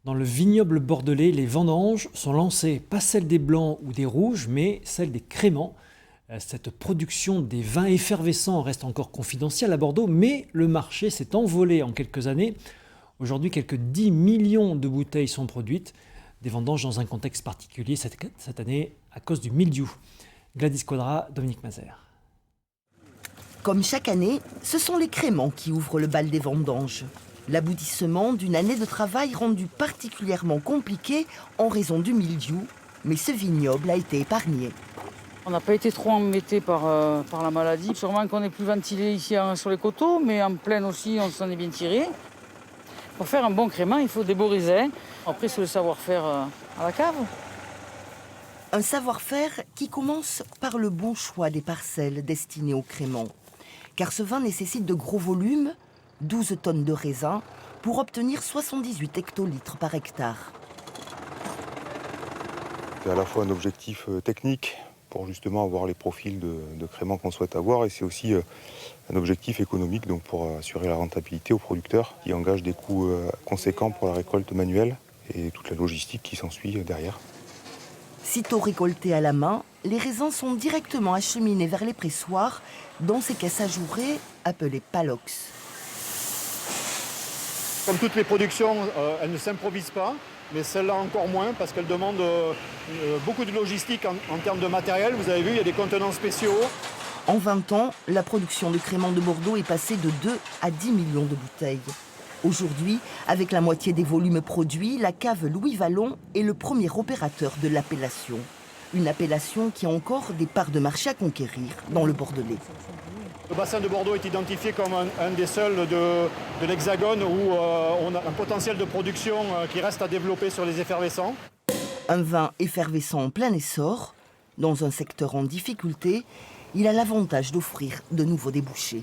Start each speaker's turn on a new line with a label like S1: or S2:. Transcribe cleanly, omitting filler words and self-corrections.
S1: Dans le vignoble bordelais, les vendanges sont lancées, pas celles des blancs ou des rouges, mais celles des créments. Cette production des vins effervescents reste encore confidentielle à Bordeaux, mais le marché s'est envolé en quelques années. Aujourd'hui, quelques 10 millions de bouteilles sont produites. Des vendanges dans un contexte particulier cette année à cause du mildiou. Gladys Quadra, Dominique Mazère.
S2: Comme chaque année, ce sont les créments qui ouvrent le bal des vendanges. L'aboutissement d'une année de travail rendue particulièrement compliquée en raison du mildiou, mais ce vignoble a été épargné.
S3: On n'a pas été trop embêté par la maladie. Sûrement qu'on est plus ventilé ici sur les coteaux, mais en plaine aussi, on s'en est bien tiré. Pour faire un bon crément, il faut des beaux raisins. Après, c'est le savoir-faire à la cave.
S2: Un savoir-faire qui commence par le bon choix des parcelles destinées au crément. Car ce vin nécessite de gros volumes, 12 tonnes de raisins, pour obtenir 78 hectolitres par hectare.
S4: C'est à la fois un objectif technique pour justement avoir les profils de créments qu'on souhaite avoir, et c'est aussi un objectif économique, donc pour assurer la rentabilité aux producteurs qui engagent des coûts conséquents pour la récolte manuelle et toute la logistique qui s'ensuit derrière.
S2: Sitôt récoltés à la main, les raisins sont directement acheminés vers les pressoirs dans ces caisses ajourées appelées palox.
S5: Comme toutes les productions, elles ne s'improvisent pas, mais celle-là encore moins parce qu'elle demande beaucoup de logistique en termes de matériel. Vous avez vu, il y a des contenants spéciaux.
S2: En 20 ans, la production de créments de Bordeaux est passée de 2 à 10 millions de bouteilles. Aujourd'hui, avec la moitié des volumes produits, la cave Louis Vallon est le premier opérateur de l'appellation. Une appellation qui a encore des parts de marché à conquérir dans le Bordelais.
S5: Le bassin de Bordeaux est identifié comme un des seuls de l'Hexagone où on a un potentiel de production qui reste à développer sur les effervescents.
S2: Un vin effervescent en plein essor, dans un secteur en difficulté, il a l'avantage d'offrir de nouveaux débouchés.